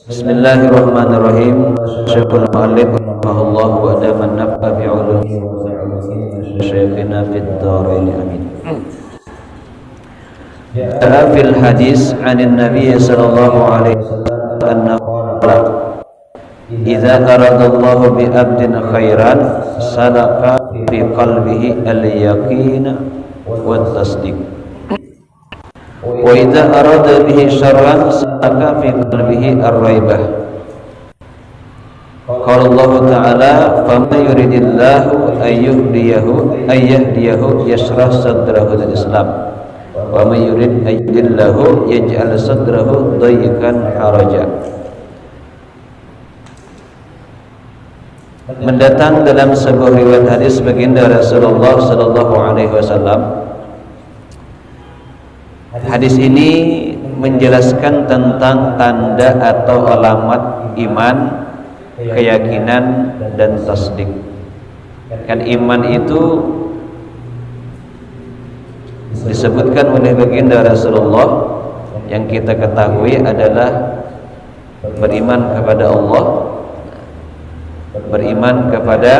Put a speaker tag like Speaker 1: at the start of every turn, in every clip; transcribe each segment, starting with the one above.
Speaker 1: Bismillahirrahmanirrahim. Syekhul Mu'allif rahimahullah wa adaman naf'a bi'ulumihi wa syekhina fid dharain amin. Ja'a fil hadis 'anil nabiy sallallahu alaihi wasallam annahu qala idza aradallahu bi 'abdin khairan salaka fi qalbihi al-yaqin wa tasdiq wa idza arada bihi syarran salaka fi qalbihi ar-raibah. Qala Allah Ta'ala faman yuridillahu ayyahdiyahu yashrah sadrahu lil Islam wa man yurid ayyudillahu yaj'al sadrahu dayyikan haraja. Mendatang dalam sebuah riwayat hadis baginda Rasulullah sallallahu alaihi wasallam. Hadis ini menjelaskan tentang tanda atau alamat iman, keyakinan dan tasdik. Kan iman itu disebutkan oleh baginda Rasulullah yang kita ketahui adalah beriman kepada Allah, beriman kepada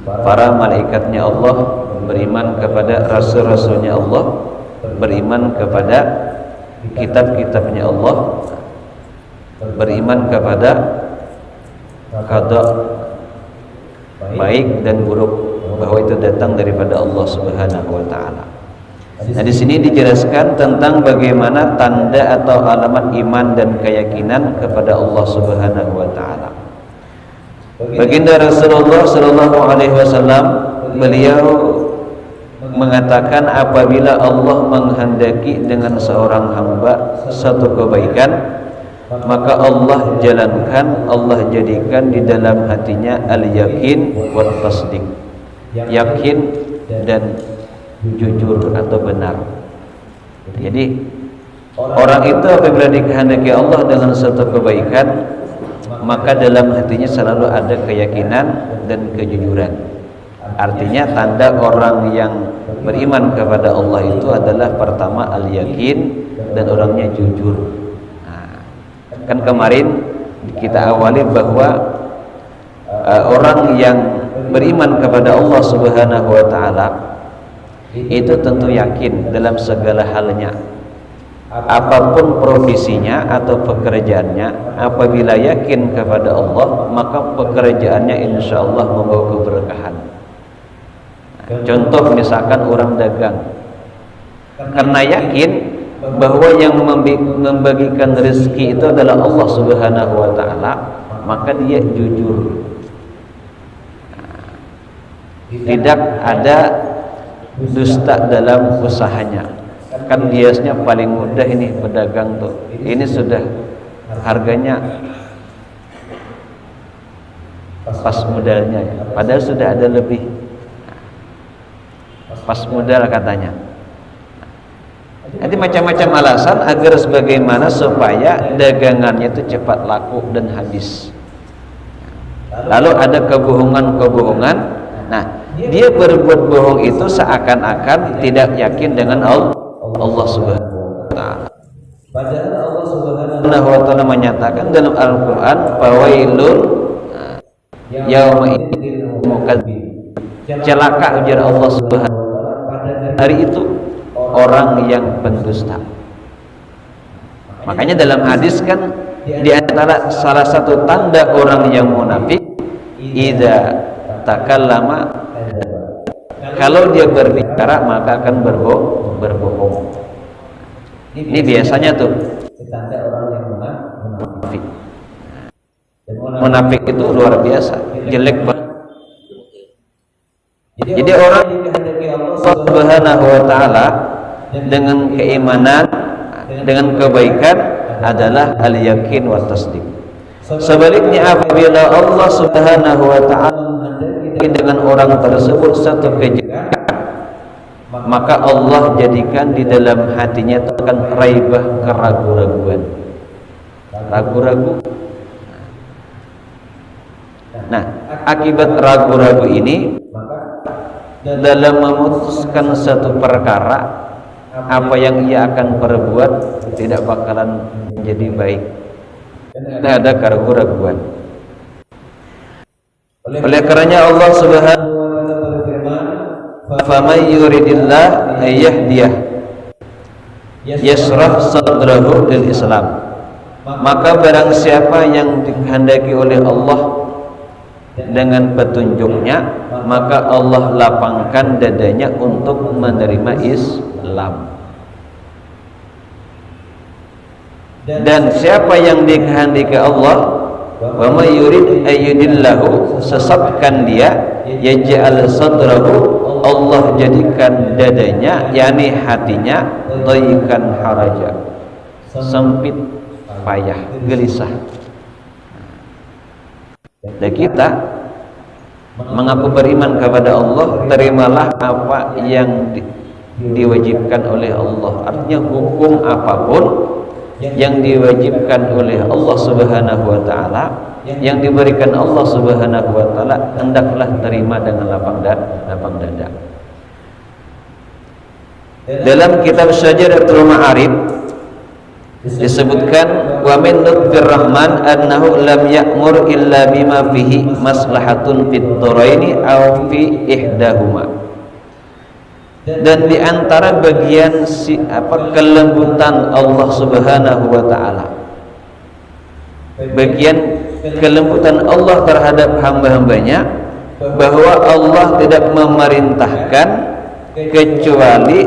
Speaker 1: para malaikatnya Allah, beriman kepada rasul-rasulnya Allah, beriman kepada kitab-kitabnya Allah, beriman kepada qada baik dan buruk, bahwa itu datang daripada Allah Subhanahu wa taala. Nah, di sini dijelaskan tentang bagaimana tanda atau alamat iman dan keyakinan kepada Allah Subhanahu wa taala. Baginda Rasulullah sallallahu alaihi wasallam beliau mengatakan apabila Allah menghendaki dengan seorang hamba satu kebaikan, maka Allah jalankan, Allah jadikan di dalam hatinya al-yakin wa tasdiq, yakin dan jujur atau benar. Jadi orang itu apabila dikehendaki Allah dengan satu kebaikan, maka dalam hatinya selalu ada keyakinan dan kejujuran. Artinya tanda orang yang beriman kepada Allah itu adalah pertama al-yakin dan orangnya jujur. Nah, kan kemarin kita awali bahwa orang yang beriman kepada Allah Subhanahu wa taala itu tentu yakin dalam segala halnya. Apapun profesinya atau pekerjaannya, apabila yakin kepada Allah, maka pekerjaannya insya Allah membawa keberkahan. Contoh misalkan orang dagang, karena yakin bahwa yang membagikan rezeki itu adalah Allah Subhanahu wa taala, maka dia jujur. Tidak ada dusta dalam usahanya. Kan biasanya paling mudah ini pedagang tuh. Ini sudah harganya pas modalnya ya. Padahal sudah ada lebih. Pas modal katanya. Nanti macam-macam alasan agar sebagaimana supaya dagangannya itu cepat laku dan habis. Lalu ada kebohongan-kebohongan. Nah, dia berbuat bohong itu seakan-akan tidak yakin dengan Allah Subhanahu wa taala. Padahal Allah Subhanahu wa taala menyatakan dalam Al-Qur'an, "Fawailun yauma idzil mukazzibin." Celaka ujar Allah Subhanahu hari itu orang yang pendusta. Makanya dalam hadis kan di antara salah satu tanda orang yang munafik, idza takallama, kalau dia berbicara maka akan berbohong. Ini biasanya tuh tanda orang yang munafik. Munafik itu luar biasa, jelek banget. Jadi orang Allah Subhanahu wa taala dengan keimanan, dengan kebaikan adalah al-yakin wa tasdiq. Sebaliknya apabila Allah Subhanahu wa taala dengan orang tersebut satu kejelekan, maka Allah jadikan di dalam hatinya itu akan raibah, keraguan-raguan. Ragu-ragu. Nah, akibat ragu-ragu ini dalam memutuskan satu perkara, apa yang ia akan perbuat tidak bakalan menjadi baik. tidak ada keraguan-keraguan. Oleh karenanya Allah Subhanahu wa taala berfirman, "Faman yuridillah ayyahdiyah yashrah sadrahu lil Islam." Maka barang siapa yang dikehendaki oleh Allah dengan petunjuknya, maka Allah lapangkan dadanya untuk menerima Islam. Dan siapa yang dikehendaki Allah, wa may yurid ayyudillahu, sesatkan dia, yaj'al sadrahu, Allah jadikan dadanya, yakni hatinya, dayyikan haraja, sempit, payah, gelisah. Dan kita mengaku beriman kepada Allah, terimalah apa yang diwajibkan oleh Allah. Artinya hukum apapun yang diwajibkan oleh Allah Subhanahu wa taala, yang diberikan Allah Subhanahu wa taala, hendaklah terima dengan lapang dada. Dalam kitab Syajaratul Ma'arif disebutkan, wa min lutfir rahman annahu lam ya'mur illa bima fihi maslahatun fit dharaini aw fi ihdahuma. Dan di antara bagian kelembutan Allah Subhanahu wa taala, bagian kelembutan Allah terhadap hamba-hambanya, bahwa Allah tidak memerintahkan kecuali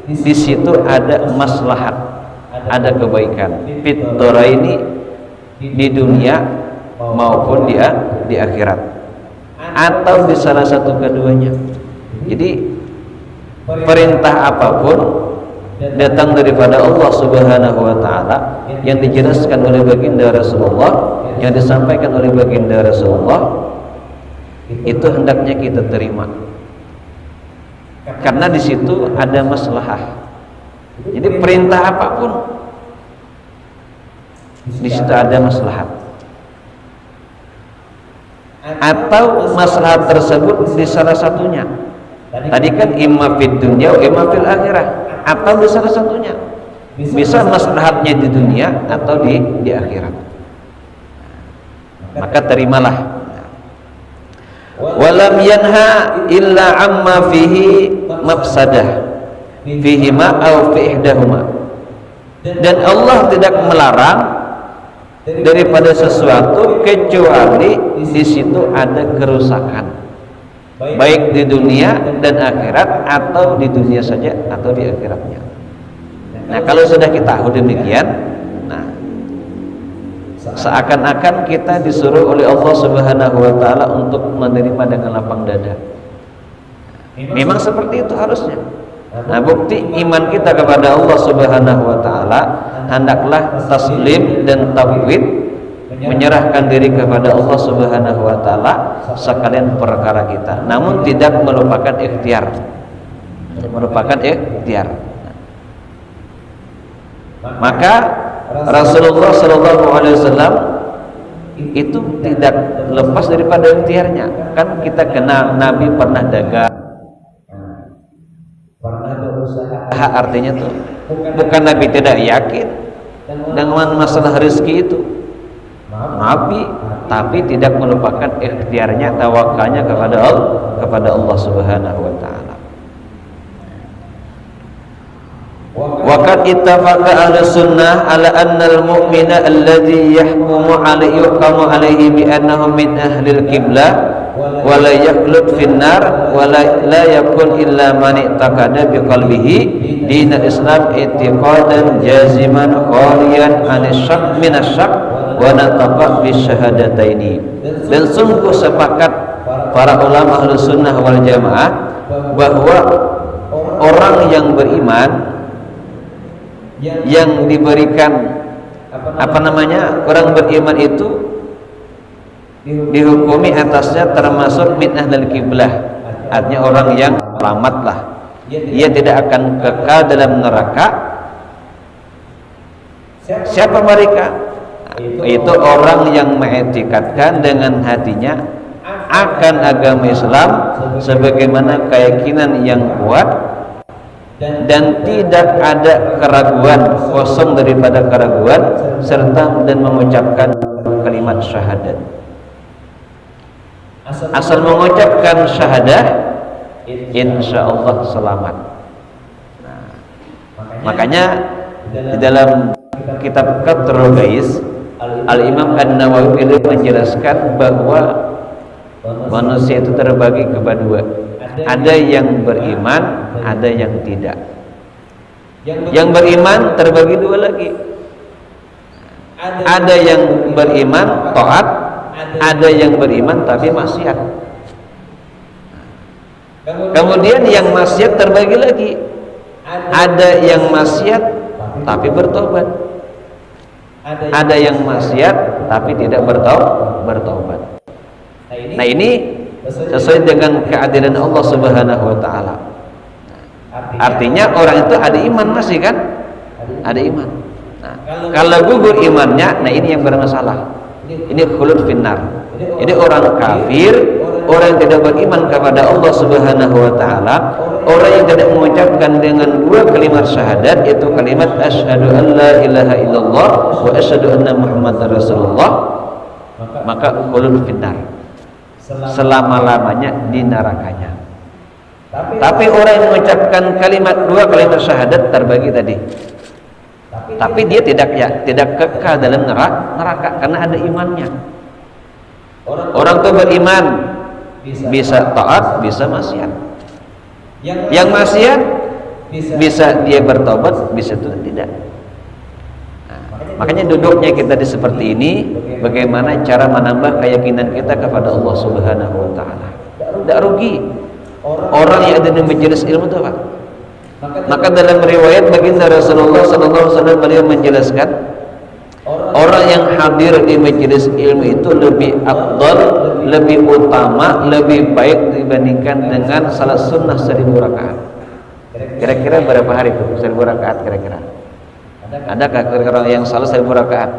Speaker 1: di situ ada maslahat, ada kebaikan, fit dharaini, di dunia maupun di akhirat, atau di salah satu keduanya. Jadi perintah apapun datang daripada Allah Subhanahu wa taala, yang dijelaskan oleh baginda Rasulullah, yang disampaikan oleh baginda Rasulullah, itu hendaknya kita terima, karena di situ ada maslahah. Jadi perintah apapun di situ ada maslahat, atau maslahat tersebut di salah satunya. Tadi kan imma fid dunya wa imma fil akhirah, atau di salah satunya. Bisa maslahatnya di dunia atau di akhirat. Maka terimalah. Walam yanha illa amma fihi mafsadah fihi ma au fi ihdahuma. Dan Allah tidak melarang daripada sesuatu kecuali di situ ada kerusakan, baik di dunia dan akhirat, atau di dunia saja atau di akhiratnya. Nah, kalau sudah kita tahu demikian, nah, seakan-akan kita disuruh oleh Allah Subhanahu wa taala untuk menerima dengan lapang dada. Memang seperti itu harusnya. Nah, bukti iman kita kepada Allah Subhanahu wa taala, hendaklah taslim dan tauhid, menyerahkan diri kepada Allah Subhanahu wa taala sekalian perkara kita, namun tidak melupakan ikhtiar. Maka Rasulullah sallallahu alaihi wasallam itu tidak lepas daripada ikhtiarnya. Kan kita kenal Nabi pernah dagang, pernah berusaha. Artinya tuh bukan Nabi tidak yakin dengan masalah rezeki itu, Nabi tapi tidak melupakan ikhtiarnya, tawakalnya kepada Allah Subhanahu wa taala. Wa qad ittafaqa ahlus sunnah ala anna al-mu'mina alladhi yahkumu alayhi bi annahu min ahlil qiblah wa la yaqlut fin nar wa la yakun illa man i'taqada bi qalbihi dinal islam i'tiqadan jaziman khaliyan an-shakk min asy-shakk wa nataqa bi syahadataini. Dan sungguh sepakat para ulama ahlus sunnah wal jamaah bahwa orang yang beriman, yang diberikan orang beriman itu dihukumi atasnya termasuk min ahlil qiblah, artinya orang yang selamatlah, ia tidak akan kekal dalam neraka. Siapa mereka? Itu orang yang mengiktikadkan dengan hatinya akan agama Islam sebagaimana keyakinan yang kuat, dan tidak ada keraguan, kosong daripada keraguan, serta dan mengucapkan kalimat syahadat. Asal mengucapkan syahadah, insya Allah selamat. Nah, makanya di dalam kitab Qatrul Gais, Al-Imam An-Nawawi menjelaskan bahwa manusia itu terbagi kepada dua. Ada yang beriman, ada yang tidak. Yang beriman terbagi dua lagi. Ada yang beriman taat, ada yang beriman tapi maksiat. Kemudian yang maksiat terbagi lagi. Ada yang maksiat tapi bertobat. Ada yang maksiat tapi tidak bertobat. Nah, ini sesuai dengan keadilan Allah Subhanahu wa taala. Artinya orang itu ada iman masih kan? Ada iman. Nah, kalau gugur imannya, nah ini yang bermasalah. Ini khulud finnar. Jadi orang kafir, orang yang tidak beriman kepada Allah Subhanahu wa taala, orang yang tidak mengucapkan dengan dua kalimat syahadat, yaitu kalimat asyhadu an la ilaha illallah wa asyhadu anna muhammadar rasulullah, maka khulud finnar. Selama-lamanya di nerakanya. Tapi orang yang mengucapkan dua kalimat syahadat terbagi tadi. Tapi dia tidak kekal dalam neraka karena ada imannya. Orang itu beriman bisa taat, bisa maksiat. Yang maksiat bisa dia bertobat, bisa tidak. Nah, makanya duduknya kita di seperti ini, bagaimana cara menambah keyakinan kita kepada Allah Subhanahu wa taala. Tidak rugi. Orang yang ada di majelis ilmu itu apa? Maka dalam riwayat baginda Rasulullah SAW beliau menjelaskan, orang yang hadir di majelis ilmu itu lebih afdal, lebih utama, lebih baik dibandingkan dengan salat sunnah 1000 rakaat. Kira-kira berapa hari itu 1000 rakaat kira-kira? Adakah kira-kira yang salat 1000 rakaat?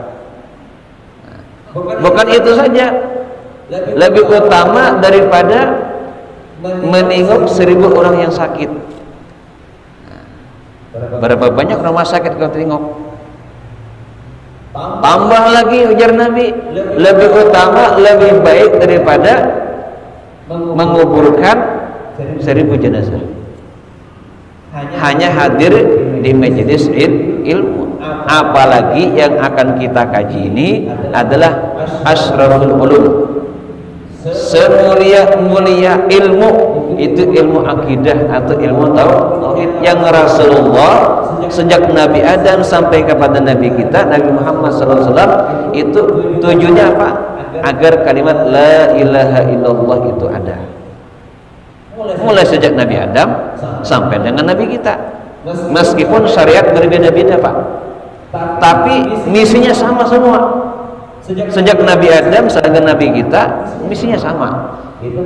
Speaker 1: Bukan itu saja, lebih utama daripada menengok 1000 orang yang sakit. Berapa banyak rumah sakit kalau tengok? Tambah lagi ujar Nabi, lebih utama, lebih baik daripada menguburkan 1000 jenazah. Hanya hadir di majelis ilmu. Apalagi yang akan kita kaji ini adalah asyraful ulum, semulia-mulia ilmu, itu ilmu akidah atau ilmu tauhid yang Rasulullah sejak Nabi Adam sampai kepada Nabi kita Nabi Muhammad SAW itu tujuannya apa? Agar kalimat la ilaha illallah itu ada. Mulai sejak Nabi Adam sampai dengan Nabi kita. Meskipun syariat berbeda-beda Pak, tapi misinya sama semua. Sejak Nabi Adam sampai Nabi kita, misinya sama.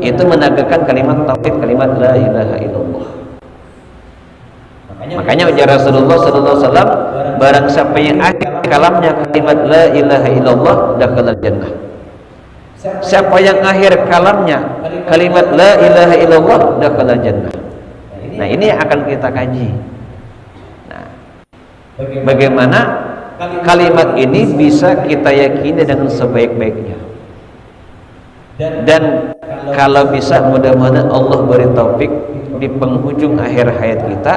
Speaker 1: Itu menegakkan kalimat tauhid, kalimat la ilaha illallah. Makanya ujar Rasulullah SAW, barang siapa yang akhir kalamnya kalimat la ilaha illallah dakhalal jannah. Siapa yang akhir kalamnya kalimat la ilaha illallah dakhalal jannah. Nah, ini akan kita kaji. Nah, bagaimana kalimat ini bisa kita yakini dengan sebaik-baiknya. Dan kalau bisa mudah-mudahan Allah beri taufik di penghujung akhir hayat kita,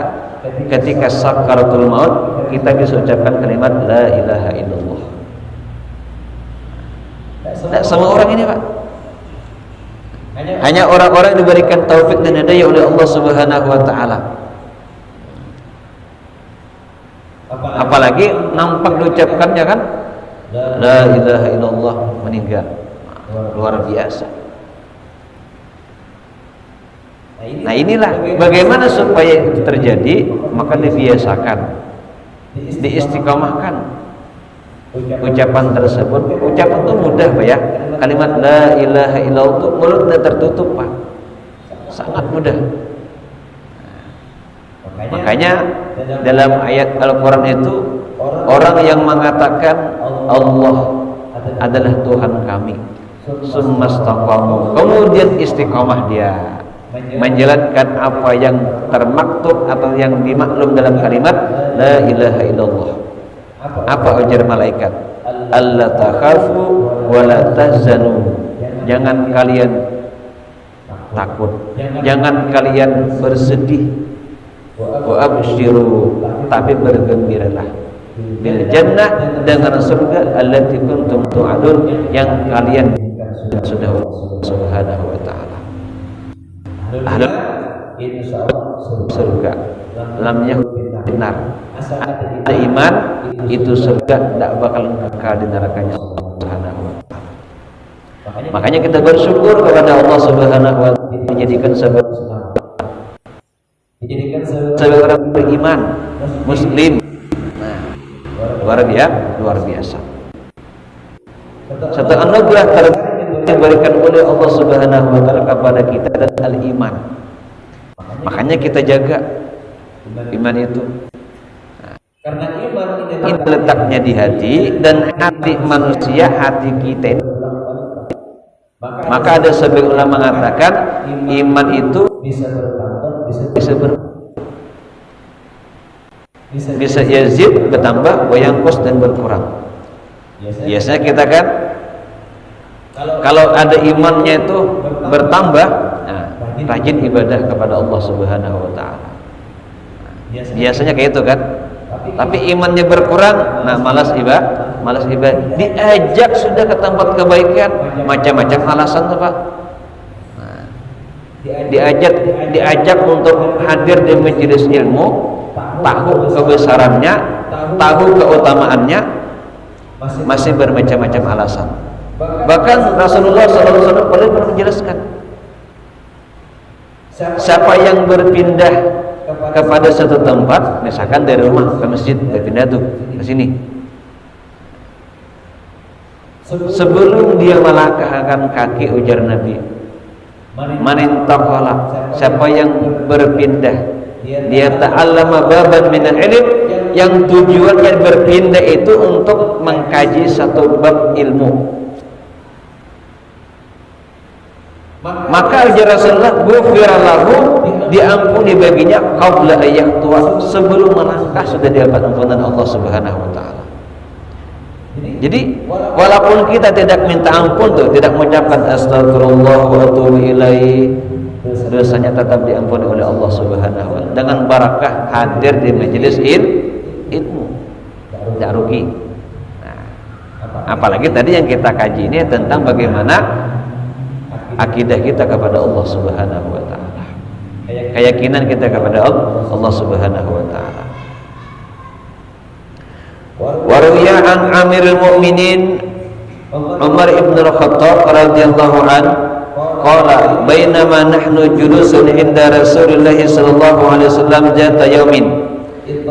Speaker 1: ketika sakaratul maut, kita bisa ucapkan kalimat la ilaha illallah. Nah, semua orang ini Pak, hanya orang-orang yang diberikan taufik dan hidayah oleh Allah Subhanahu wa taala. Apalagi nampak diucapkannya kan, la ilaha illallah, meninggal. Luar biasa. Nah, inilah bagaimana supaya itu terjadi, maka dibiasakan, diistiqomahkan ucapan tersebut. Ucapan itu mudah Pak ya, kalimat la ilaha illallah itu mulutnya tertutup Pak, sangat mudah. Makanya dalam ayat Al-Quran itu, orang yang mengatakan Allah adalah Tuhan kami, summastaqamu, kemudian istiqomah dia. menjalankan apa yang termaktub atau yang dimaklum dalam kalimat la ilaha illallah. Apa ujar malaikat? Alla takhafu wa la tahzanu. Jangan kalian takut, jangan kalian bersedih. Wa absyiru, tapi bergembiralah bil jannah, dengan surga allati kuntum tu'adun, yang kalian sudah subhanahu wa ta'ala. Ahlul surga, lamnya benar. Ada iman, itu surga tidak bakal kekal di nerakanya Allah Subhanahu wa ta'ala. Makanya kita bersyukur kepada Allah Subhanahu wa ta'ala menjadikan sebagai orang beriman muslim. Nah, luar biasa. Satu anugerah diberikan oleh Allah Subhanahu wa ta'ala kepada kita dan al-iman. Makanya kita jaga iman itu. Karena iman ini letaknya di hati, dan hati manusia, hati kita ini. Maka ada sebagian ulama mengatakan iman itu bisa yazid, bertambah, wayangkos, dan berkurang. Biasanya kita kan kalau ada imannya itu bertambah, nah, rajin ibadah kepada Allah Subhanahu wa ta'ala. Biasanya kayak itu kan. Tapi imannya berkurang, nah malas ibadah. Diajak sudah ke tempat kebaikan, macam-macam alasan tuh Pak. Nah, diajak untuk hadir di majelis ilmu, tahu kebesarannya, tahu keutamaannya, masih bermacam-macam alasan. Bahkan Rasulullah SAW pernah menjelaskan, siapa yang berpindah kepada satu tempat, misalkan dari rumah ke masjid, berpindah tuh ke sini, sebelum dia melangkahkan kaki, ujar Nabi, manintaqala, siapa yang berpindah, dia ta'allama baban minal ilm, yang tujuannya berpindah itu untuk mengkaji satu bab ilmu, maka ujar Rasulullah, ghufira lahu, diampuni baginya qabla ayyaqtua, sebelum melangkah sudah dapat ampunan Allah Subhanahu wa ta'ala. Jadi walaupun kita tidak minta ampun tuh, tidak mengucapkan astagfirullah wa atubu ilaih, dosanya tetap diampuni oleh Allah Subhanahu wa ta'ala dengan barakah hadir di majelis ilmu, tidak rugi. Nah, apalagi tadi yang kita kaji ini tentang bagaimana akidah kita kepada Allah Subhanahu wa ta'ala, keyakinan kita kepada Allah Subhanahu wa ta'ala. Wa ruwiya an Amirul Mukminin Umar ibn al-Khattab radhiyallahu an qala bainama nahnu julusun inda Rasulillah sallallahu alaihi wasallam jata yaumin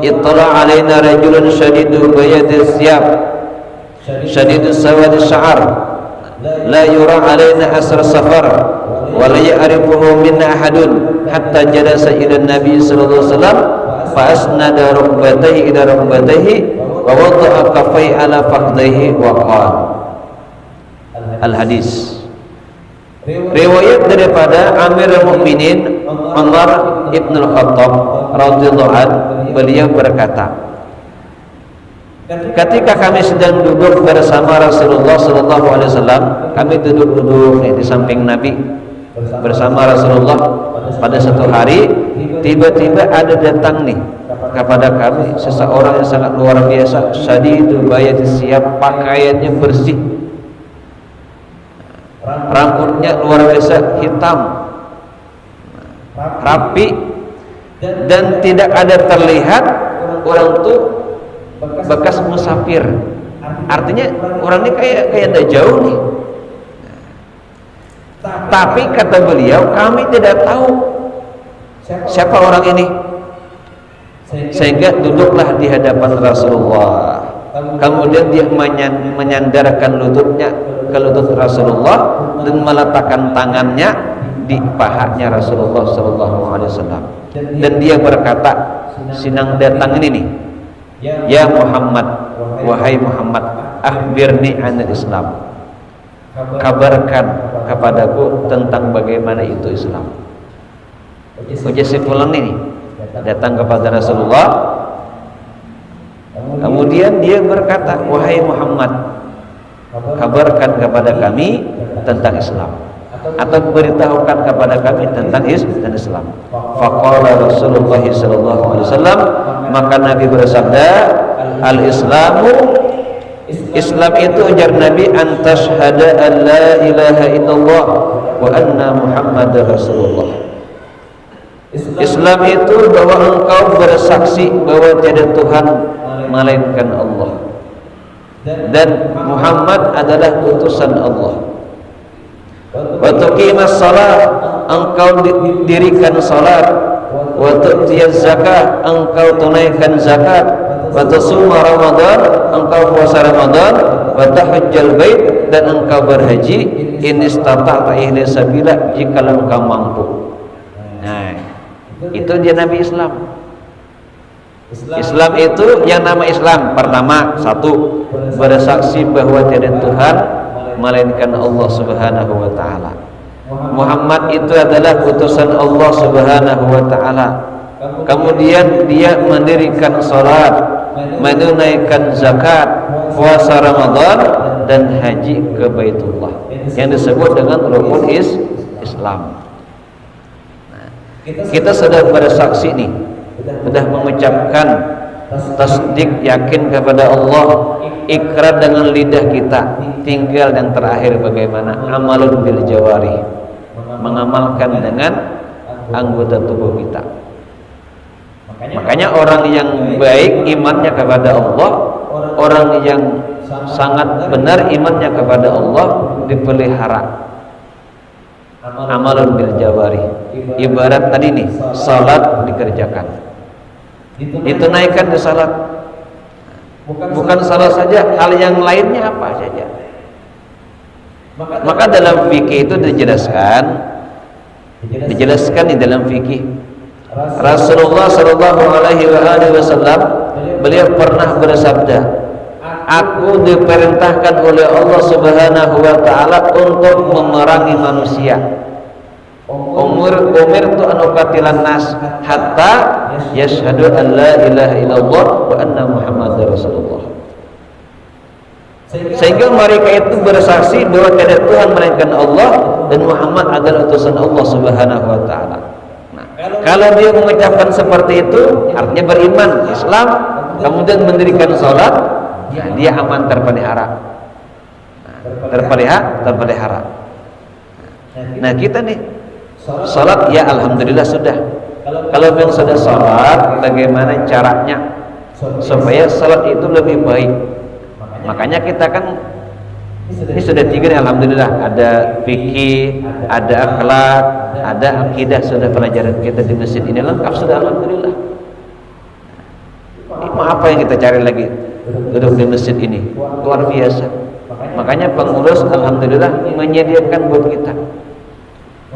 Speaker 1: ittala alaina rajulun shadidu bayadis siyab shadidus sawadis sya'ar la yura alaina asr safar wa la ya'rifuhu minna ahadun hatta jalasa ila nabi sallallahu alaihi wasallam fa asnada rukbatayhi ila rukbatayhi wa wada'a kaffayhi ala faqdayhi wa qala. Al-hadis riwayat daripada Amirul Mukminin Umar ibn al-Khattab radhiyallahu anhu, beliau berkata, ketika kami sedang duduk bersama Rasulullah sallallahu alaihi wasallam, kami duduk di samping Nabi bersama Rasulullah. Pada satu hari tiba-tiba ada datang nih kepada kami seseorang yang sangat luar biasa, syadidul bayadis siyab, pakaiannya bersih, rambutnya luar biasa hitam, rapi, dan tidak ada terlihat orang tuh bekas musafir. Artinya orang ini kayak tidak jauh nih. Tapi kata beliau, kami tidak tahu siapa orang ini, sehingga duduklah di hadapan Rasulullah. Kemudian dia menyandarkan lututnya ke lutut Rasulullah dan meletakkan tangannya di pahanya Rasulullah sallallahu alaihi wasallam, dan dia berkata, sinang datang ini nih, ya Muhammad, wahai Muhammad, akhbirni anil Islam, kabarkan kepadaku tentang bagaimana itu Islam. ujar si fulan ini datang kepada Rasulullah. Kemudian dia berkata, wahai Muhammad, kabarkan kepada kami tentang Islam, atau beritahukan kepada kami tentang Islam. Faqala Rasulullah sallallahu alaihi wasallam, maka Nabi bersabda, al-Islamu, Islam itu ujar Nabi, antashhada an la ilaha illallah wa anna Muhammadar Rasulullah. Islam itu bahwa engkau bersaksi bahwa tiada Tuhan melainkan Allah dan Muhammad adalah utusan Allah. Wa tuqimas shalah, engkau dirikan salat. Wa tu'tiyaz zakat, engkau tunaikan zakat. Wa tasuma Ramadan, engkau puasa Ramadan. Wa tahajjal bait, dan engkau berhaji. In istata'ta ilaihi sabila, jika engkau mampu. Nah, itu dia Nabi Islam. Islam itu yang nama Islam pertama, satu, bersaksi bahwa tiada Tuhan melainkan Allah Subhanahu wa taala. Muhammad itu adalah utusan Allah Subhanahu wa taala. Kemudian dia mendirikan salat, menunaikan zakat, puasa Ramadan, dan haji ke Baitullah yang disebut dengan rukun Islam. Nah, kita sudah bersaksi nih, sudah mengucapkan tasdik, yakin kepada Allah, ikrar dengan lidah kita. Tinggal yang terakhir bagaimana? Amalun bil jawari, mengamalkan dengan anggota tubuh kita. Makanya orang yang baik imannya kepada Allah, orang yang sangat benar imannya kepada Allah dipelihara. Amalun bil jawari, ibarat tadi nih, salat dikerjakan, ditunaikan di salat. Bukan salat saja, hal yang lainnya apa saja. Maka dalam fikih itu dijelaskan di dalam fikih. Rasulullah sallallahu alaihi wasallam beliau pernah bersabda, aku diperintahkan oleh Allah Subhanahu wa taala untuk memerangi manusia. Umirtu an uqatilan nas hatta yashhadu an la ilaha illallah wa anna Muhammadar Rasulullah. Sehingga mereka itu bersaksi bahwa tiada Tuhan melainkan Allah dan Muhammad adalah utusan Allah Subhanahu wa taala. Nah, kalau dia mengucapkan seperti itu, artinya beriman Islam, kemudian mendirikan salat, nah, dia aman terpelihara. Terpelihara. Nah, kita nih salat ya alhamdulillah sudah. Kalau memang sudah salat, bagaimana caranya supaya salat itu lebih baik? Makanya kita kan ini sudah tiga nih, alhamdulillah, ada fikih, ada akhlak, ada akidah, sudah pelajaran kita di masjid ini lengkap sudah, alhamdulillah. Ini apa yang kita cari lagi duduk di masjid ini? Luar biasa. Makanya pengurus alhamdulillah menyediakan buat kita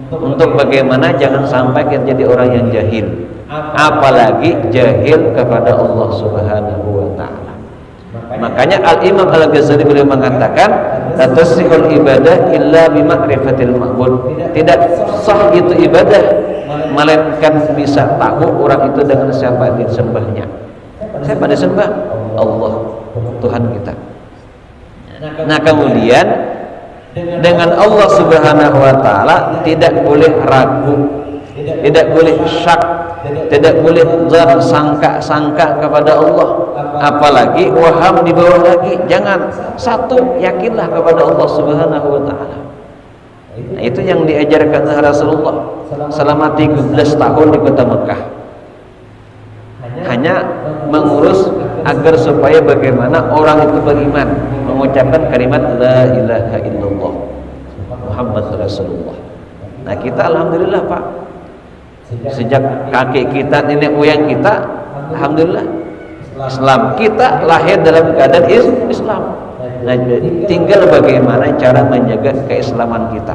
Speaker 1: untuk bagaimana jangan sampai kita jadi orang yang jahil, apalagi jahil kepada Allah Subhanahu wa taala. Makanya Al-Imam Al-Ghazali beliau mengatakan, la tasihul ibadah illa bima'rifatil ma'bud. Tidak sah itu ibadah melainkan bisa tahu orang itu dengan siapa disembahnya. Siapa disembah? Allah, Tuhan kita. Nah, kemudian dengan Allah Subhanahu wa taala tidak boleh ragu, tidak boleh syak, tidak boleh sangka kepada Allah, apalagi waham di bawah lagi. Jangan, satu, yakinlah kepada Allah Subhanahu wa taala. Nah, itu yang diajarkan Rasulullah selama 13 tahun di kota Mekah. Hanya mengurus agar supaya bagaimana orang itu beriman, mengucapkan kalimat la ilaha illallah Muhammad Rasulullah. Nah, kita alhamdulillah Pak, sejak kakek kita, nenek moyang kita, alhamdulillah Islam, kita lahir dalam keadaan Islam. Nah, tinggal bagaimana cara menjaga keislaman kita,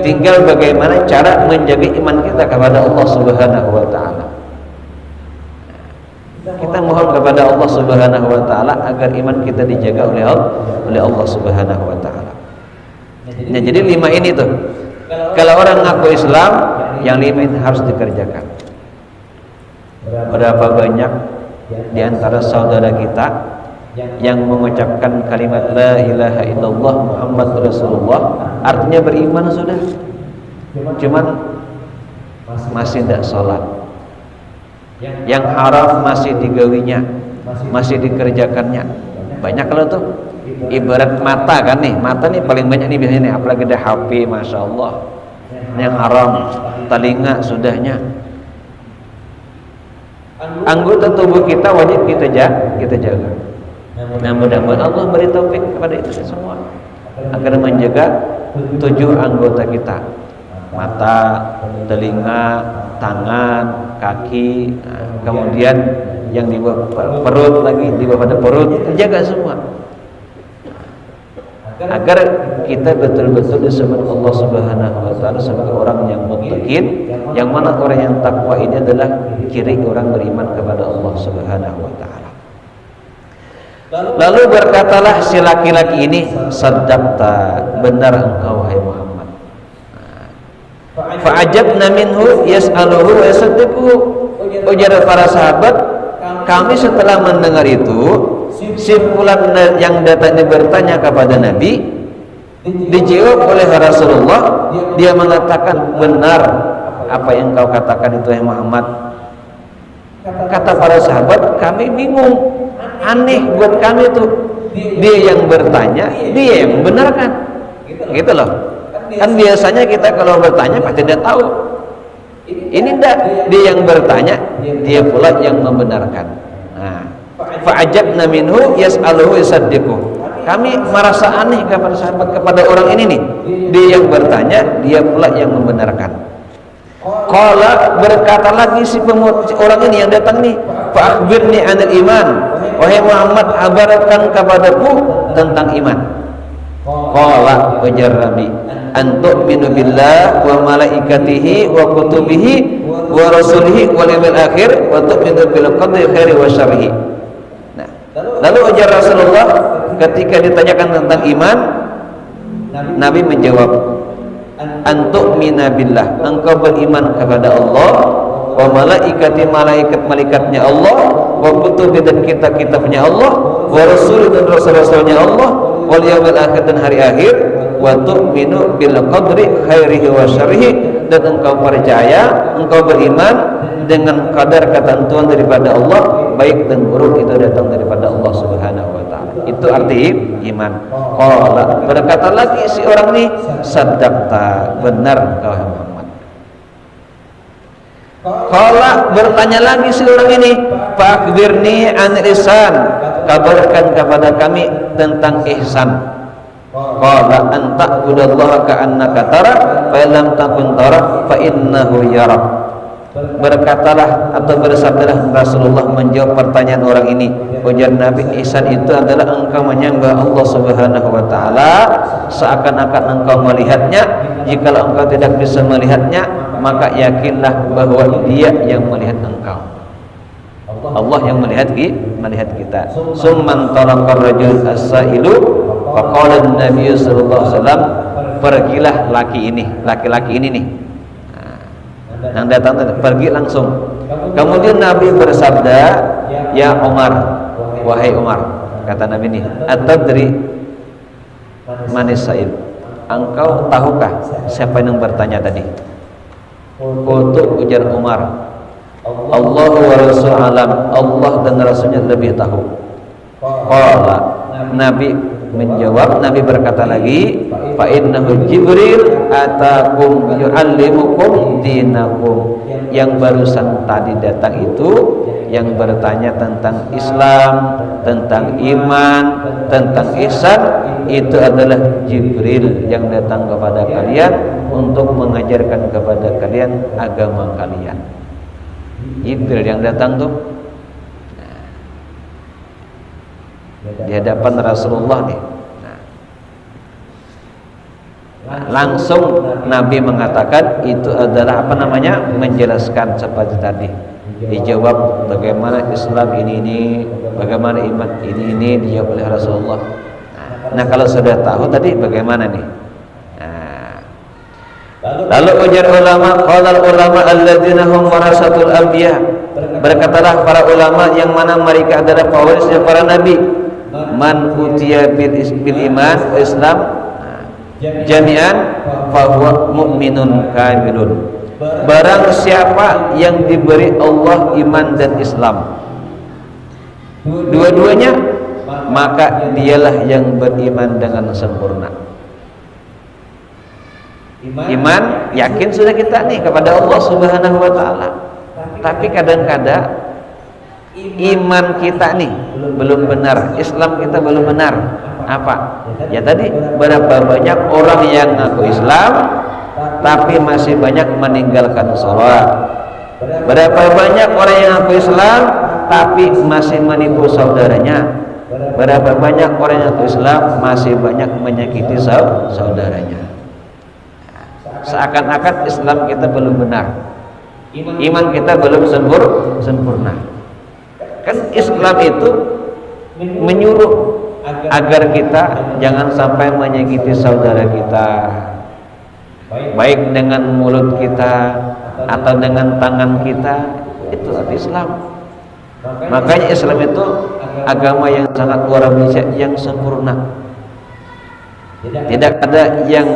Speaker 1: tinggal bagaimana cara menjaga iman kita kepada Allah Subhanahu wa taala. Kita mohon kepada Allah Subhanahu wa taala agar iman kita dijaga oleh Allah Subhanahu wa taala. Nah, jadi 5 ini tuh, kalau orang ngaku Islam yang 5 ini harus dikerjakan. Berapa banyak di antara saudara kita yang mengucapkan kalimat la ilaha illallah Muhammad Rasulullah, artinya beriman sudah, cuman masih tidak sholat, yang haram masih digawinya, masih dikerjakannya. Banyak kalau tuh ibarat mata kan nih, mata nih paling banyak nih biasanya nih, apalagi ada HP, masya Allah, yang haram. Telinga sudahnya. Anggota tubuh kita wajib kita jaga. Nah, mudah-mudahan Allah beri taufik kepada itu semua agar menjaga 7 anggota kita: mata, telinga, tangan, kaki, kemudian yang di bawah perut lagi, di bawah pada perut, jaga semua agar kita betul-betul disebut Allah Subhanahu wa taala sebagai orang yang muttaqin, yang mana orang yang takwa ini adalah ciri orang beriman kepada Allah Subhanahu wa taala. Lalu berkatalah si laki-laki ini, "Saddaqta, benar engkau wahai Muhammad." Fa'ajabna minhu yas'aluhu wa yasaddiquhu. Ujar para sahabat, kami setelah mendengar itu, si fulan yang datangnya bertanya kepada Nabi, dijawab oleh Rasulullah, dia mengatakan, benar apa yang kau katakan itu wahai Muhammad. Kata para sahabat, kami bingung, aneh buat kami itu, dia yang bertanya, dia yang membenarkan, gitu loh. Kan biasanya kita kalau bertanya pasti tidak tahu. Ini enggak, dia yang bertanya, dia pula yang membenarkan. Nah, fa'ajabna minhu yas'aluhu yasaddiquhu. Kami merasa aneh kepada sahabat, kepada orang ini nih, dia yang bertanya, dia pula yang membenarkan. Qala, berkata lagi si orang ini yang datang nih, fa'akhbirni 'anil iman. Wahai Muhammad, kabarkan kepadaku tentang iman. Qala, ujar Nabi, antu'minu billah wa malaikatihi wa kutubihi wa rasulihi wal yawmil akhir wa tu'minu bil qadri khairi wa syarrihi. Nah, lalu ujar Rasulullah ketika ditanyakan tentang iman, Nabi menjawab, antu'mina billah, engkau beriman kepada Allah, wa malaikati, malaikat-malaikatnya Allah, wa kutubi, dan kitab-kitabnya Allah, wa rasul, dan rasul-rasulnya Allah, wal yaumil akhir, dan hari akhir, wa tu'minu bil qadri khairihi wa syarrihi, dan engkau percaya, engkau beriman dengan kadar ketentuan daripada Allah, baik dan buruk itu datang daripada Allah Subhanahu wa taala. Itu arti iman. Qala, berkata lagi si orang ini, saddaqta, benar engkau Muhammad. Qala, bertanya lagi si orang ini, fa'akhbirni 'anil ihsan, kabarkan kepada kami tentang ihsan. Qala, an ta'budallaha ka'annaka tara, fa in lam takun tara fa innahu yarak. Berkatalah atau bersabdalah Rasulullah menjawab pertanyaan orang ini, ujar Nabi, ihsan itu adalah engkau menyembah Allah Subhanahu wa taala seakan-akan engkau melihatnya. Jikalau engkau tidak bisa melihatnya, maka yakinlah bahwa dia yang melihat engkau. Allah yang melihat kita. Summan talaqar rajul as-sailu faqala an-nabiy sallallahu alaihi wasallam, pergilah laki-laki ini nih, yang datang pergi langsung. Kemudian Nabi bersabda, ya Umar, wahai Umar, kata Nabi ini, atadri manis sa'il, engkau tahukah siapa yang bertanya tadi? Qultu, ujar Umar, Allah wa Rasul alam, Allah dan Rasulnya lebih tahu. Qala, Nabi menjawab, Nabi berkata lagi, fa innahu Jibril atakum yu'allimukum dinakum. Yang barusan tadi datang itu yang bertanya tentang Islam, tentang iman, tentang ihsan, itu adalah Jibril yang datang kepada kalian untuk mengajarkan kepada kalian agama kalian. Jibril yang datang tuh di hadapan Rasulullah nih. Langsung Nabi mengatakan itu adalah apa namanya, menjelaskan seperti tadi. Dijawab bagaimana Islam ini, bagaimana iman ini dijawab oleh Rasulullah. Nah, kalau sudah tahu tadi bagaimana nih? Lalu ujar ulama, qala ulama alladzina hum warasatul anbiya, berkatalah para ulama yang mana mereka adalah pewarisnya para nabi, man utiya bil iman Islam jami'an fahuwa mu'minun kamilun. Barang siapa yang diberi Allah iman dan Islam dua-duanya, maka dialah yang beriman dengan sempurna. Iman, yakin sudah kita nih kepada Allah Subhanahu wa ta'ala. Tapi kadang-kadang iman kita nih belum benar, Islam kita belum benar. Apa? Ya tadi, berapa banyak orang yang ngaku Islam tapi masih banyak meninggalkan sholat. Berapa banyak orang yang ngaku Islam tapi masih menipu saudaranya. Berapa banyak orang yang ngaku Islam masih banyak menyakiti saudaranya. Seakan-akan Islam kita belum benar, iman kita belum sempurna. Kan Islam itu menyuruh agar kita jangan sampai menyakiti saudara kita, baik dengan mulut kita atau dengan tangan kita. Itu arti Islam. Makanya Islam itu agama yang sangat luar biasa, yang sempurna. Tidak ada yang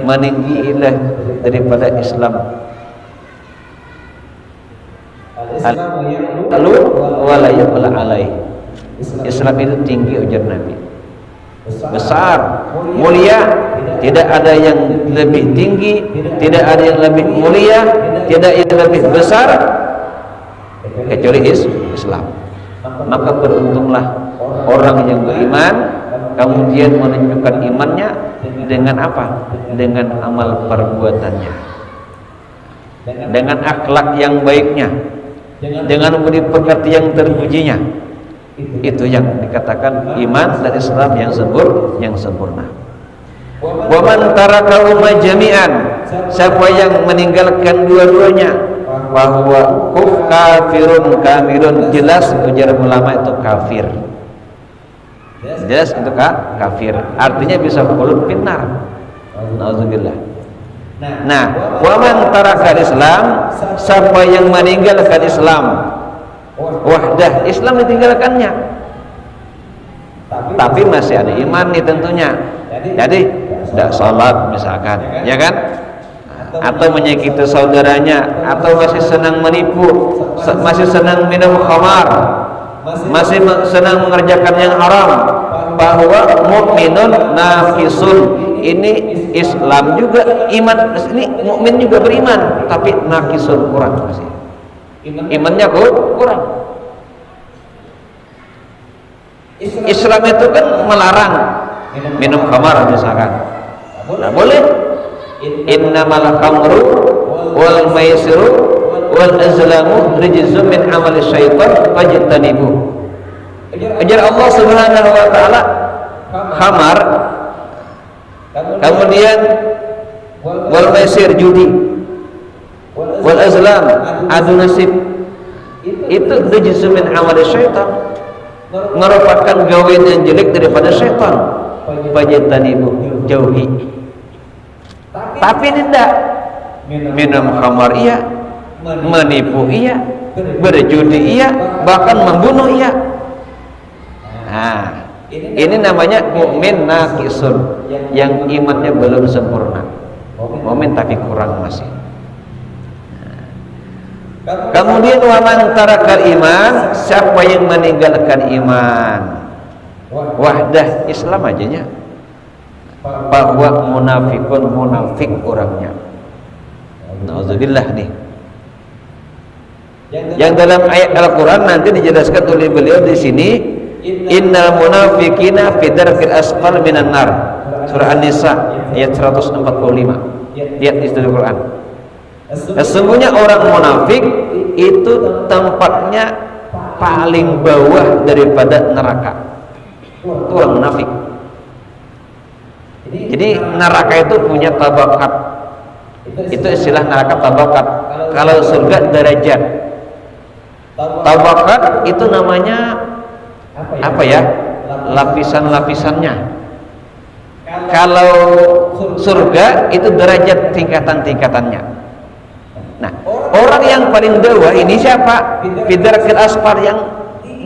Speaker 1: meninggi ilah daripada Islam. Lalu wala yaqla alaih. Islam itu tinggi, ujar Nabi, besar, mulia. Tidak ada yang lebih tinggi, tidak ada yang lebih mulia, tidak yang lebih besar kecuali Islam. Maka beruntunglah orang yang beriman kemudian menunjukkan imannya dengan apa? Dengan amal perbuatannya, dengan akhlak yang baiknya, dengan budi pekerti yang terpujinya. Itu yang dikatakan iman dan Islam yang sempurna. Wa man tarakahuma jami'an, siapa yang meninggalkan dua-duanya, bahwa kafirun kamilun, jelas ujar ulama itu kafir. Jelas itu kafir, artinya bisa khulud finnar. Nauzubillah. Nah, wa man tarakal Islam, siapa yang meninggalkan Islam wahdah, Islam ditinggalkannya, tapi masih ada iman nih tentunya. Jadi tidak sholat misalkan, ya kan? Atau menyakiti saudaranya, atau masih senang menipu, masih senang minum khamar, masih senang mengerjakan yang haram, bahwa mukminun nafisun. Ini Islam juga iman, ini mukmin juga beriman, tapi nafisun, kurang masih. Imannya kurang. Islam itu kan melarang minum khamar misalkan, nah boleh. Innamal khamru wal maisiru wal azlamu rijzum min amali syaitan fajtanibu. Ajar Allah Subhanahu wa taala, khamar, kemudian wal maisir, judi, wal azlam, adu nasib, itu rijzum min amali syaitan, merupakan gawean yang jelek daripada syaitan. Fajtanibu, jauhi. Tapi tidak, minum khamar iya, menipu iya, berjudi iya, bahkan membunuh iya. Nah, ini namanya mukmin naqisun, yang imannya belum sempurna. Mukmin tapi kurang masih. Kemudian wa man tarakal iman, siapa yang meninggalkan iman wahdah, Islam ajanya, bahwa munafikun, munafik orangnya. Nauzubillah nih. Yang dalam ayat Al-Qur'an nanti dijelaskan oleh beliau di sini, innal munafiqina fi darkil asfal minan nar. Surah An-Nisa ayat 145. Lihat di Al-Qur'an. Sesungguhnya orang munafik itu tempatnya paling bawah daripada neraka. Itu orang munafik. Jadi neraka itu punya tabakat. Itu istilah neraka tabakat. Kalau surga derajat. Tabakat itu namanya apa ya? Lapisan-lapisannya. kalau surga itu derajat tingkatan-tingkatannya. Nah, orang yang paling bawah ini siapa? Bidarakil asfar, yang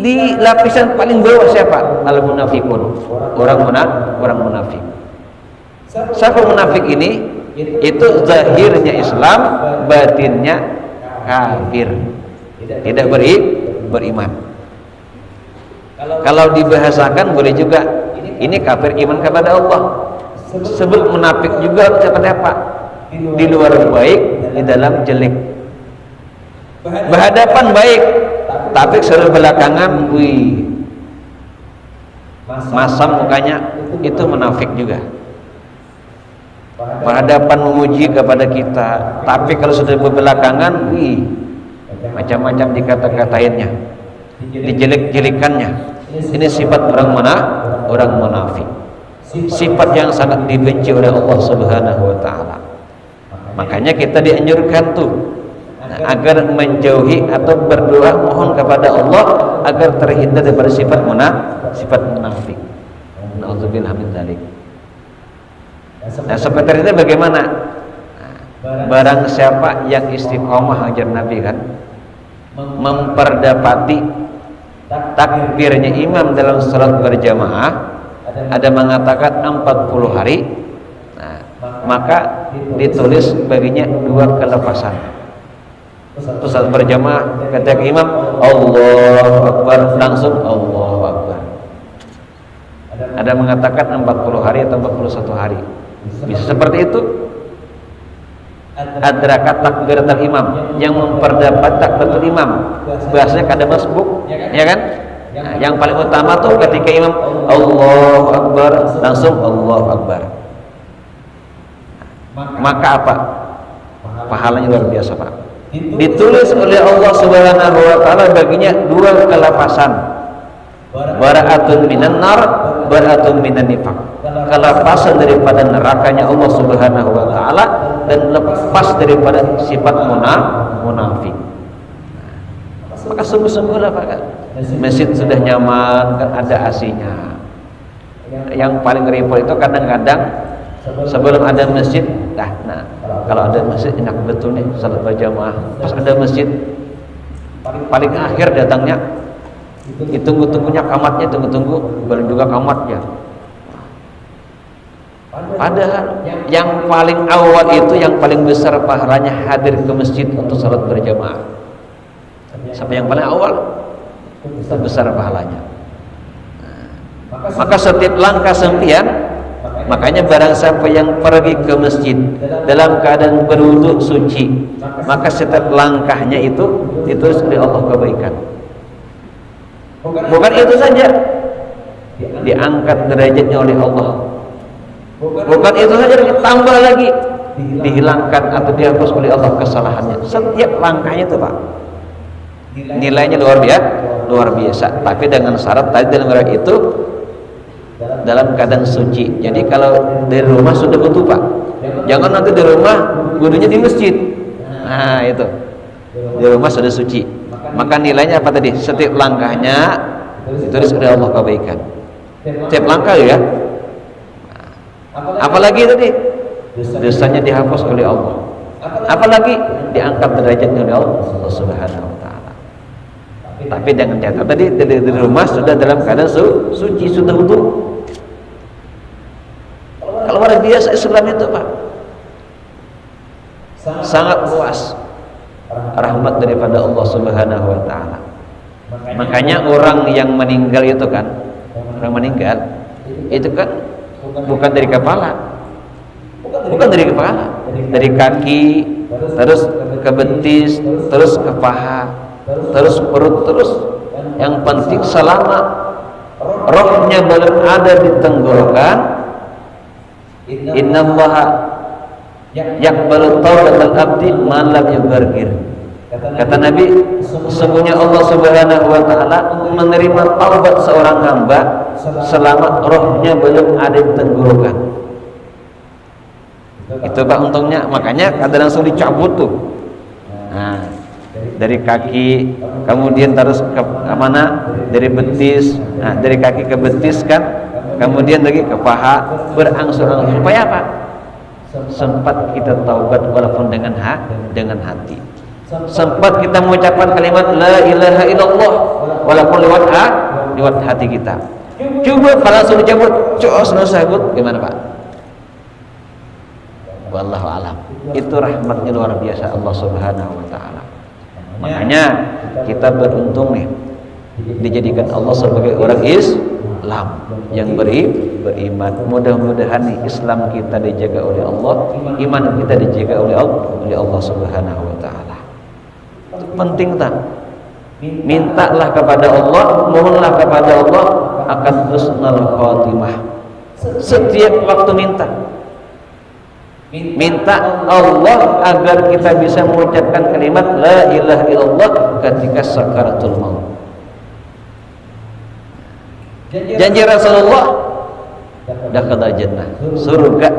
Speaker 1: di lapisan paling bawah siapa? Al munafiqun, orang munafik. Siapa munafik ini? Itu zahirnya Islam, batinnya kafir, tidak beriman. Kalau dibahasakan boleh juga, ini kafir iman kepada Allah. Sebut munafik juga seperti apa? Di luar baik, di dalam jelek. Berhadapan baik, tapi seluruh belakangan, masam mukanya, itu munafik juga. Berhadapan memuji kepada kita, tapi kalau sudah berbelakangan, macam-macam dikata-katainnya, dijelek-jelekannya. Ini sifat orang munafik, sifat yang sangat dibenci oleh Allah Subhanahu wa Ta'ala. Makanya kita dianjurkan tuh agar menjauhi atau berdoa mohon kepada Allah agar terhindar dari sifat munafik. Nauzubillah min dzalik. Nah, seperti itu bagaimana? Barang siapa yang istiqomah ajar Nabi kan, memperdapati takbirnya imam dalam salat berjamaah, ada mengatakan 40 hari, nah, maka ditulis baginya 2 kelepasan. Salat berjamaah ketika imam Allahu Akbar, langsung Allahu Akbar. Ada mengatakan 40 hari atau 41 hari. Bisa seperti itu. Adrakat takbiratul imam, yang memperdapat takbiratul imam, bahasanya kada masbuk, ya kan? Nah, yang paling utama tuh ketika imam Allahu Akbar, langsung Allahu Akbar. Maka apa? Pahalanya luar biasa, Pak. Ditulis oleh Allah Subhanahu wa Ta'ala baginya 2 kelepasan. Bara'atun minan nar, bara'atun minan nifaq. Kelepasan daripada nerakanya Allah Subhanahu wa Ta'ala, dan lepas daripada sifat munafik. Maka sungguh-sungguhlah Pak, masjid sudah nyaman kan, ada AC-nya. Yang paling repot itu kadang-kadang sebelum ada masjid, nah kalau ada masjid enak betul nih salat berjamaah. Pas ada masjid, paling akhir datangnya, ditunggu-tunggunya kamatnya, tunggu-tunggu belum juga kamatnya. Padahal yang paling awal itu, yang paling besar pahalanya hadir ke masjid untuk salat berjamaah. Sampai yang paling awal itu besar pahalanya. Maka setiap langkah sempian, makanya barang siapa yang pergi ke masjid dalam keadaan berwudu suci, maka setiap langkahnya itu ditulis oleh Allah kebaikan. Bukan itu saja, diangkat derajatnya oleh Allah. Bukan itu saja, ditambah lagi, dihilangkan atau dihapus oleh Allah kesalahannya. Setiap langkahnya itu Pak, nilainya luar biasa. Tapi dengan syarat tadi dalam riwayat itu dalam keadaan suci. Jadi kalau dari rumah sudah wudu Pak, jangan nanti di rumah wudunya di masjid. Nah itu, di rumah sudah suci, maka nilainya apa tadi? Setiap langkahnya ditulis oleh Allah kebaikan. Setiap langkah ya. Apalagi tadi dosanya dihapus oleh Allah. Apalagi diangkat derajatnya oleh Allah Subhanahu wa Ta'ala. Tapi dengan catatan tadi di rumah sudah dalam keadaan suci, sudah wudu. Kalau luar biasa Islam itu Pak, sangat luas rahmat daripada Allah Subhanahu wa Ta'ala. Makanya orang yang meninggal itu kan, orang meninggal itu kan bukan dari kepala, dari kaki, terus ke betis, terus ke paha, terus perut, terus yang penting selama rohnya belum ada di tenggorokan, innallaha yaqbalu taubatal abdi ma lam yugargir. Kata Nabi, sesungguhnya Allah Subhanahu wa Ta'ala menerima taubat seorang hamba selama rohnya belum ada di tenggorokan. Itu Pak untungnya, makanya kadang langsung dicabut tuh. Nah, dari kaki, kemudian terus ke mana? Dari betis. Nah, dari kaki ke betis kan kemudian lagi ke paha, berangsur-angsur. Supaya apa? Sempat kita taubat walaupun dengan hati. Sempat kita mengucapkan kalimat la ilaha illallah walaupun lewat hati kita. Coba kalau langsung dicabut, cos nusabut, gimana Pak? Wallahu alam. Itu rahmatnya luar biasa Allah Subhanahu wa taala. Makanya kita beruntung nih dijadikan Allah sebagai orang Islam yang beriman. Mudah-mudahan nih Islam kita dijaga oleh Allah, iman kita dijaga oleh Allah Subhanahu wa taala. Itu penting tak? Mintalah kepada Allah, mohonlah kepada Allah akan husnul khatimah. Setiap waktu minta Allah agar kita bisa mengucapkan kalimat la ilaha illallah ketika sakaratul maut. Janji Rasulullah dakhala jannah, surga.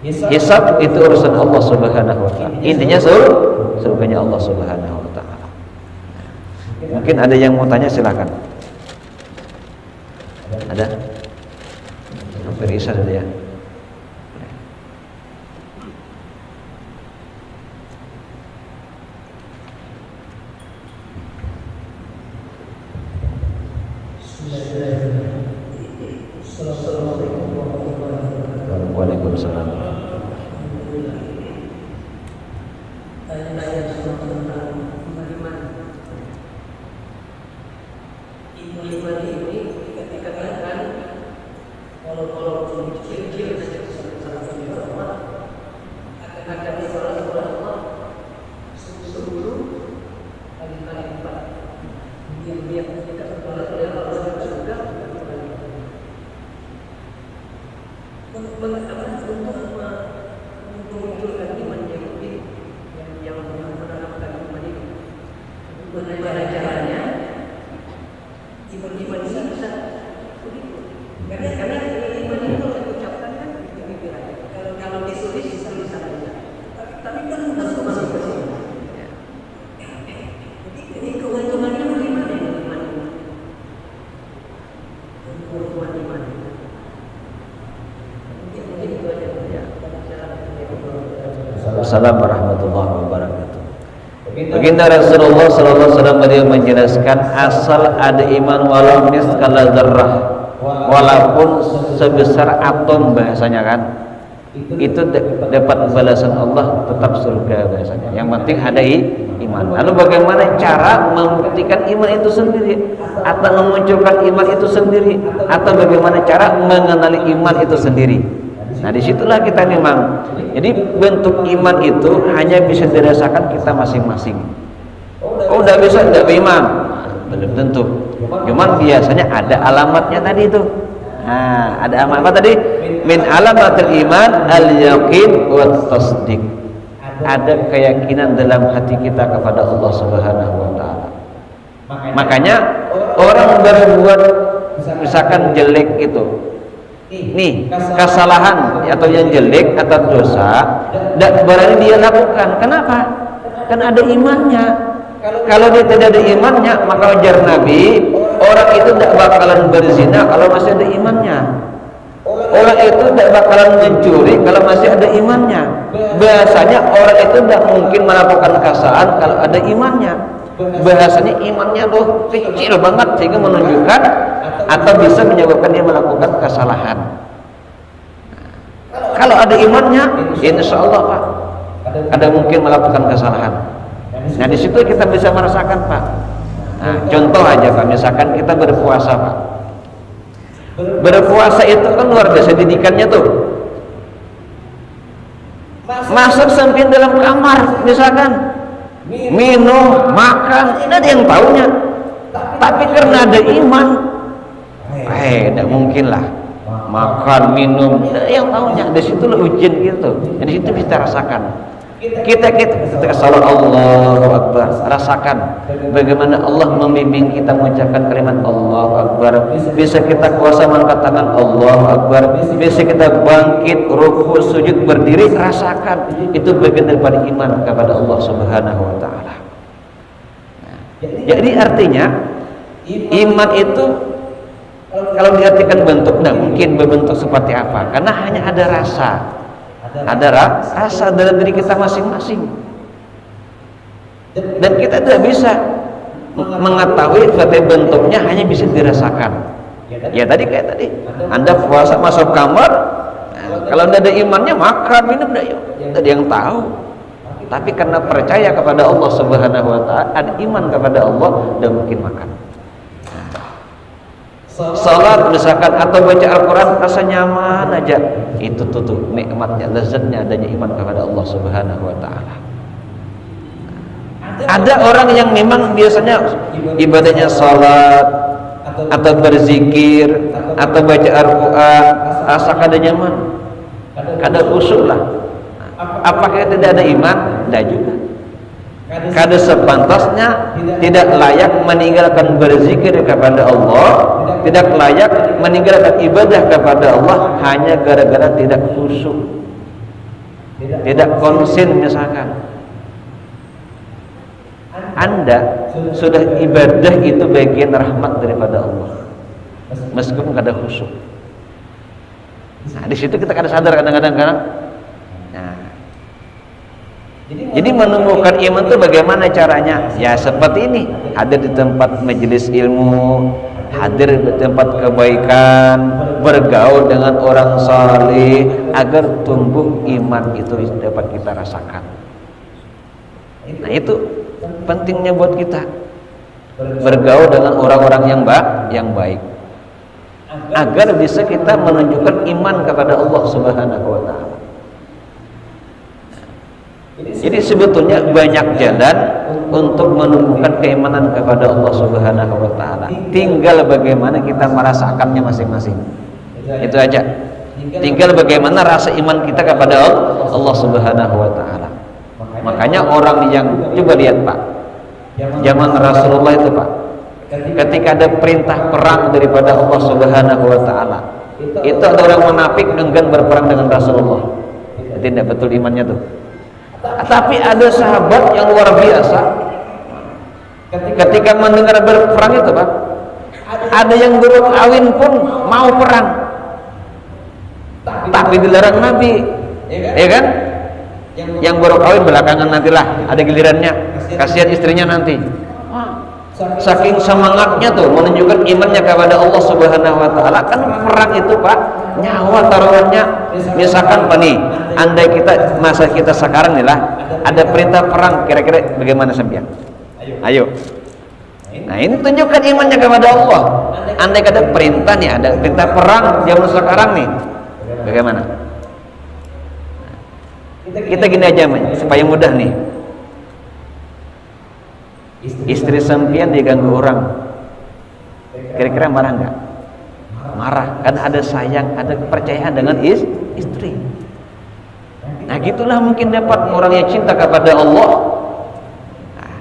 Speaker 1: Hisab itu urusan Allah Subhanahu wa taala. Intinya surganya Allah Subhanahu wa taala. Mungkin ada yang mau tanya, silakan. Ada? Hampir isya ada ya. Waalaikumsalam. Assalamualaikum warahmatullahi wabarakatuh. Baginda Rasulullah sallallahu alaihi wasallam beliau menjelaskan asal ada iman walau miskala dzarrah, walaupun sebesar atom bahasanya kan, itu dapat balasan Allah, tetap surga bahasanya. Yang penting ada iman. Lalu bagaimana cara membuktikan iman itu sendiri, atau memunculkan iman itu sendiri, atau bagaimana cara mengenali iman itu sendiri? Nah disitulah kita memang, jadi bentuk iman itu hanya bisa dirasakan kita masing-masing. Oh udah bisa, udah beriman, belum tentu. Cuman biasanya ada alamatnya tadi itu. Nah ada alamat apa tadi? Min alamatil iman al-yaqin wa tasdiq. Ada keyakinan dalam hati kita kepada Allah Subhanahu wa taala. Makanya orang berbuat misalkan jelek itu, nih kesalahan atau yang jelek atau dosa, tidak berani dia lakukan. Kenapa? Kan ada imannya. Kalau dia tidak ada imannya, maka ujar Nabi, orang itu tidak bakalan berzina kalau masih ada imannya. Orang itu tidak bakalan mencuri kalau masih ada imannya. Bahasanya orang itu tidak mungkin melakukan kesalahan kalau ada imannya. Bahasanya imannya tuh kecil banget sehingga menunjukkan atau bisa menyebabkan dia melakukan kesalahan. Kalau ada imannya, insya Allah Pak, ada mungkin melakukan kesalahan. Nah di situ kita bisa merasakan Pak. Nah, contoh aja Pak, misalkan kita berpuasa Pak. Berpuasa itu kan luar biasa didikannya tuh. Masuk sampai dalam kamar, misalkan minum, makan, tidak ada yang tahunya. Tapi karena ada iman, tidak mungkin lah makan, minum, tidak ada yang tahunya. Di situlah ujian gitu. Di situ bisa rasakan. Kita salat Allahu Akbar, rasakan bagaimana Allah membimbing kita mengucapkan kalimat Allahu Akbar. Bisa kita kuasa mengangkat tangan Allahu Akbar, bisa kita bangkit ruku sujud berdiri, rasakan itu bagian daripada iman kepada Allah Subhanahu wa taala. Jadi artinya iman itu Kalau diartikan bentuk, nah mungkin berbentuk seperti apa? Karena hanya ada rasa, rasa dalam diri kita masing-masing, dan kita tidak bisa mengetahui seperti bentuknya, hanya bisa dirasakan. Ya tadi kayak tadi, Anda puasa masuk kamar, kalau tidak ada imannya makan minum tidak ada yang tahu. Tapi karena percaya kepada Allah Subhanahu Wa Taala, ada iman kepada Allah, dan mungkin makan. Salat misalkan atau baca Al-Quran rasa nyaman aja, itu tuh nikmatnya, lezatnya adanya iman kepada Allah Subhanahu Wa Taala. Ada orang yang memang biasanya ibadahnya salat atau berzikir atau baca Al-Quran rasa kada nyaman, kada khusyuk lah. Apakah tidak ada iman? Tidak juga. Kada sepantasnya, tidak layak meninggalkan berzikir kepada Allah, tidak layak meninggalkan ibadah kepada Allah hanya gara-gara tidak khusyuk, tidak konsen. Misalkan Anda sudah ibadah itu bagian rahmat daripada Allah, meskipun kada khusyuk. Nah, di situ kita kada sadar kadang-kadang kan. Jadi menemukan iman itu bagaimana caranya? Ya seperti ini, hadir di tempat majelis ilmu, hadir di tempat kebaikan, bergaul dengan orang saleh, agar tumbuh iman itu dapat kita rasakan. Nah itu pentingnya buat kita, bergaul dengan orang-orang yang baik, agar bisa kita menunjukkan iman kepada Allah Subhanahu Wa Taala. Jadi sebetulnya banyak jalan untuk menemukan keimanan kepada Allah Subhanahu Wa Taala. Tinggal bagaimana kita merasakannya masing-masing. Itu aja. Tinggal bagaimana rasa iman kita kepada Allah Subhanahu Wa Taala. Makanya orang yang, coba lihat Pak, zaman Rasulullah itu Pak, ketika ada perintah perang daripada Allah Subhanahu Wa Taala, itu ada orang munafik enggan berperang dengan Rasulullah. Jadi tidak betul imannya tuh. Tapi ada sahabat yang luar biasa, ketika mendengar berperang itu Pak, ada yang baru kawin pun mau perang, tapi dilarang Nabi, ya kan? Yang baru kawin belakangan nantilah, ada gilirannya, kasihan istrinya nanti. Saking semangatnya tuh menunjukkan imannya kepada Allah Subhanahu Wa Taala. Kan perang itu Pak, nyawa taruhannya. Misalkan Pak nih, andai kita masa kita sekarang nih lah, ada perintah perang, kira-kira bagaimana sampean? Ayo. Nah ini tunjukkan imannya kepada Allah. Andai ada perintah nih, ada perintah perang zaman sekarang nih, bagaimana? Kita gini aja supaya mudah nih. Istri sampean diganggu orang, kira-kira marah nggak? Marah, karena ada sayang, ada kepercayaan dengan istri. Nah gitulah mungkin dapat orang yang cinta kepada Allah. Nah,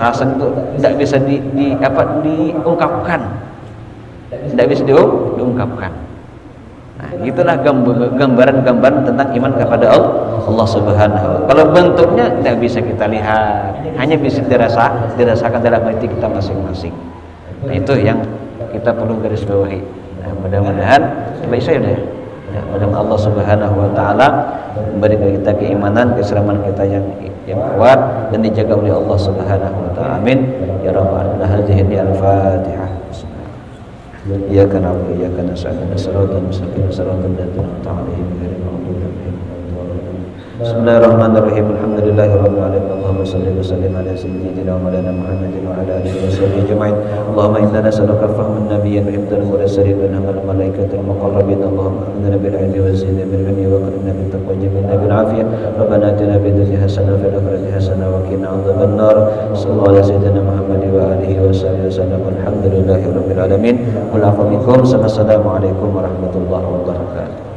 Speaker 1: rasa itu tidak bisa diungkapkan, tidak bisa diungkapkan. Nah, gitulah gambaran-gambaran tentang iman kepada Allah Subhanahu Wa Taala. Kalau bentuknya tidak bisa kita lihat, hanya bisa dirasakan dalam hati kita masing-masing. Nah, itu yang kita perlu garis bawahi. Nah, mudah-mudahan coba saya deh. Ya, mudah-mudahan Allah Subhanahu Wa Taala memberikan kita keimanan, keislaman kita yang kuat dan dijaga oleh Allah Subhanahu Wa Taala. Amin. Ya rabbal alamin. Al-Fatihah. Iyyaka na'budu wa iyyaka nasta'in. Shiratal mustaqim, shiratal ladzina an'amta 'alaihim ghairil maghdubi 'alaihim waladdallin. Bismillahirrahmanirrahim. Alhamdulillahirabbil alamin. Allahumma shalli wa sallim ala sayyidina wa maulana Muhammadin wa ala alihi wa sahbihi ajma'in. Allahumma inna nas'aluka fahman nabiyyin wa hifdzal mursalin wa amal malaikatil muqarrabin. Allahumma amdina bil ilmi wa zidna bil ilmi wa qina bil taqwa jami'na bil afiyah. Rabbana atina fid dunya hasanah wa fil akhirati hasanah wa qina adzaban nar. Sallallahu alaihi sayyidina Muhammadin wa alihi wa sahbihi wasallam. Alhamdulillahirabbil alamin. Assalamualaikum warahmatullahi wabarakatuh.